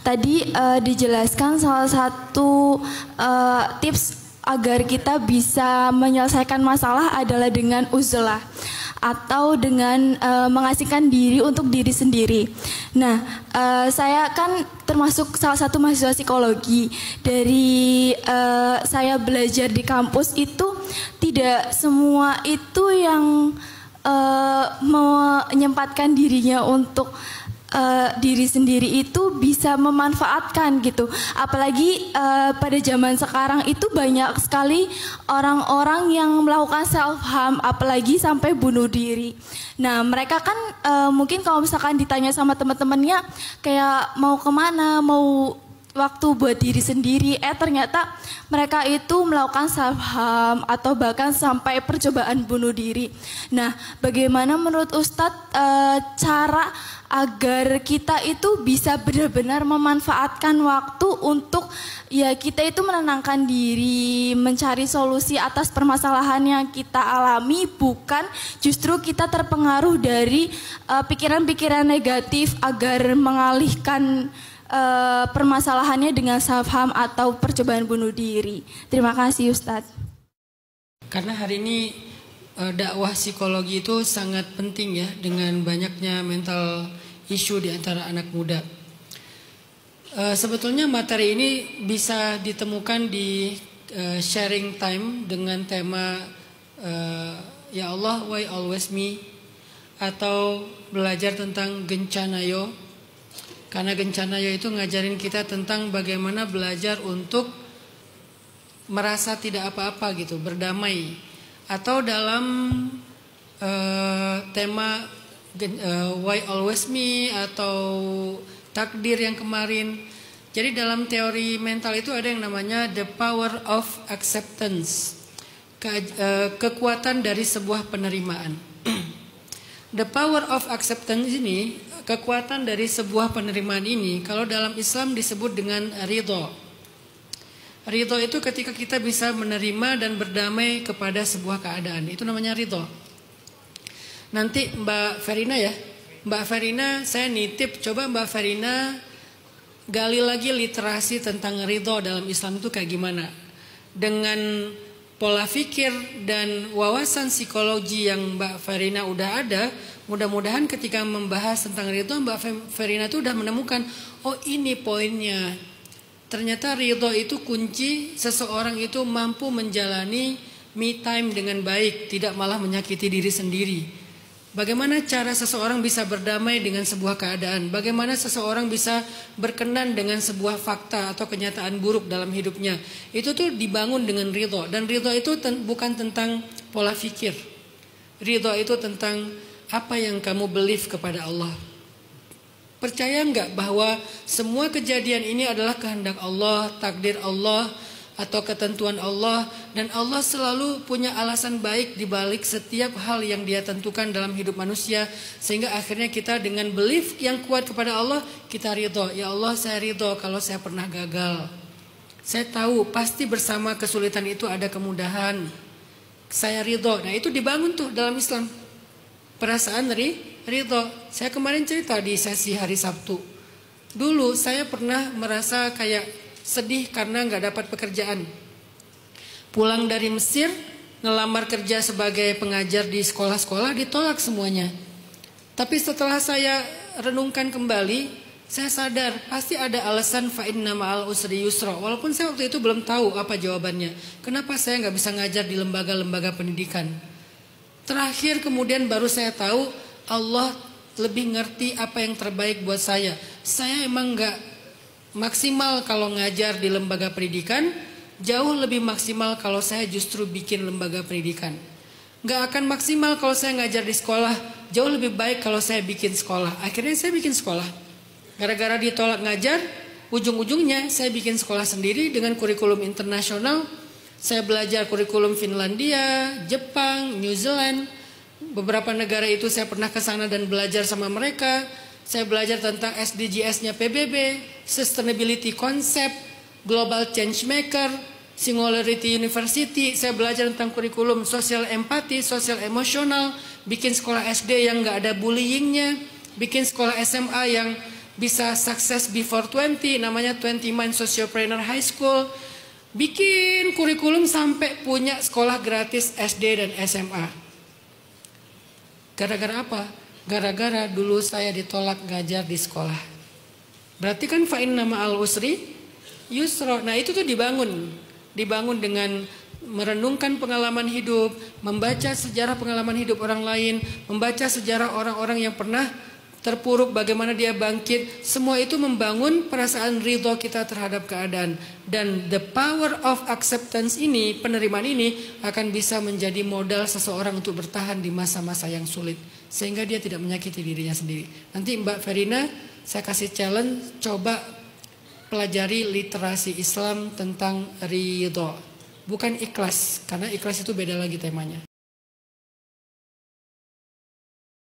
tadi dijelaskan salah satu tips agar kita bisa menyelesaikan masalah adalah dengan uzlah atau dengan mengasingkan diri untuk diri sendiri. Nah, saya kan termasuk salah satu mahasiswa psikologi. Dari saya belajar di kampus itu tidak semua itu yang menyempatkan dirinya untuk diri sendiri itu bisa memanfaatkan gitu. Apalagi pada zaman sekarang itu banyak sekali orang-orang yang melakukan self harm, apalagi sampai bunuh diri. Nah, mereka kan mungkin kalau misalkan ditanya sama teman-temannya kayak mau kemana, mau waktu buat diri sendiri, ternyata mereka itu melakukan self harm atau bahkan sampai percobaan bunuh diri. Nah, bagaimana menurut Ustadz cara agar kita itu bisa benar-benar memanfaatkan waktu untuk ya kita itu menenangkan diri, mencari solusi atas permasalahan yang kita alami, bukan justru kita terpengaruh dari pikiran-pikiran negatif agar mengalihkan permasalahannya dengan self harm atau percobaan bunuh diri. Terima kasih Ustadz. Karena hari ini dakwah psikologi itu sangat penting ya, dengan banyaknya mental issue di antara anak muda. Sebetulnya materi ini bisa ditemukan di sharing time dengan tema Ya Allah Why Always Me, atau belajar tentang Gencanayo. Karena Gencanayo itu ngajarin kita tentang bagaimana belajar untuk merasa tidak apa-apa gitu, berdamai. Atau dalam tema Why Always Me atau takdir yang kemarin. Jadi dalam teori mental itu ada yang namanya the power of acceptance, kekuatan dari sebuah penerimaan. The power of acceptance ini, kekuatan dari sebuah penerimaan ini, kalau dalam Islam disebut dengan ridho. Ridho itu ketika kita bisa menerima dan berdamai kepada sebuah keadaan. Itu namanya ridho. Nanti Mbak Verina ya. Mbak Verina, saya nitip, coba Mbak Verina gali lagi literasi tentang ridho dalam Islam itu kayak gimana. Dengan pola pikir dan wawasan psikologi yang Mbak Verina udah ada, mudah-mudahan ketika membahas tentang ridho, Mbak Verina itu udah menemukan, oh ini poinnya. Ternyata ridho itu kunci seseorang itu mampu menjalani me time dengan baik, tidak malah menyakiti diri sendiri. Bagaimana cara seseorang bisa berdamai dengan sebuah keadaan? Bagaimana seseorang bisa berkenan dengan sebuah fakta atau kenyataan buruk dalam hidupnya? Itu tuh dibangun dengan ridho. Dan ridho itu bukan tentang pola pikir. Ridho itu tentang apa yang kamu believe kepada Allah. Percaya enggak bahwa semua kejadian ini adalah kehendak Allah, takdir Allah, atau ketentuan Allah, dan Allah selalu punya alasan baik di balik setiap hal yang Dia tentukan dalam hidup manusia, sehingga akhirnya kita dengan belief yang kuat kepada Allah, kita ridho. Ya Allah, saya ridho kalau saya pernah gagal. Saya tahu pasti bersama kesulitan itu ada kemudahan. Saya ridho. Nah, itu dibangun tuh dalam Islam. Perasaan ridho. Saya kemarin cerita di sesi hari Sabtu. Dulu saya pernah merasa kayak sedih karena nggak dapat pekerjaan. Pulang dari Mesir, ngelamar kerja sebagai pengajar di sekolah-sekolah, ditolak semuanya. Tapi setelah saya renungkan kembali, saya sadar pasti ada alasan fa inna ma'al usri yusra. Walaupun saya waktu itu belum tahu apa jawabannya. Kenapa saya nggak bisa ngajar di lembaga-lembaga pendidikan? Terakhir kemudian baru saya tahu Allah lebih ngerti apa yang terbaik buat saya. Saya emang nggak maksimal kalau ngajar di lembaga pendidikan, jauh lebih maksimal kalau saya justru bikin lembaga pendidikan. Nggak akan maksimal kalau saya ngajar di sekolah, jauh lebih baik kalau saya bikin sekolah. Akhirnya saya bikin sekolah. Gara-gara ditolak ngajar, ujung-ujungnya saya bikin sekolah sendiri dengan kurikulum internasional. Saya belajar kurikulum Finlandia, Jepang, New Zealand. Beberapa negara itu saya pernah ke sana dan belajar sama mereka. Saya belajar tentang SDGs-nya PBB, Sustainability Concept, Global Change Maker, Singularity University. Saya belajar tentang kurikulum sosial empati, sosial emosional, bikin sekolah SD yang nggak ada bullyingnya, bikin sekolah SMA yang bisa sukses before 20, namanya 20 Mind Sociopreneur High School. Bikin kurikulum sampai punya sekolah gratis SD dan SMA. Gara-gara apa? Gara-gara dulu saya ditolak ngajar di sekolah. Berarti kan fa'in nama al-usri yusra. Nah itu tuh dibangun dengan merenungkan pengalaman hidup, membaca sejarah pengalaman hidup orang lain, membaca sejarah orang-orang yang pernah terpuruk, bagaimana dia bangkit. Semua itu membangun perasaan ridho kita terhadap keadaan. Dan the power of acceptance ini, penerimaan ini akan bisa menjadi modal seseorang untuk bertahan di masa-masa yang sulit, sehingga dia tidak menyakiti dirinya sendiri. Nanti Mbak Verina, saya kasih challenge, coba pelajari literasi Islam tentang ridho. Bukan ikhlas, karena ikhlas itu beda lagi temanya.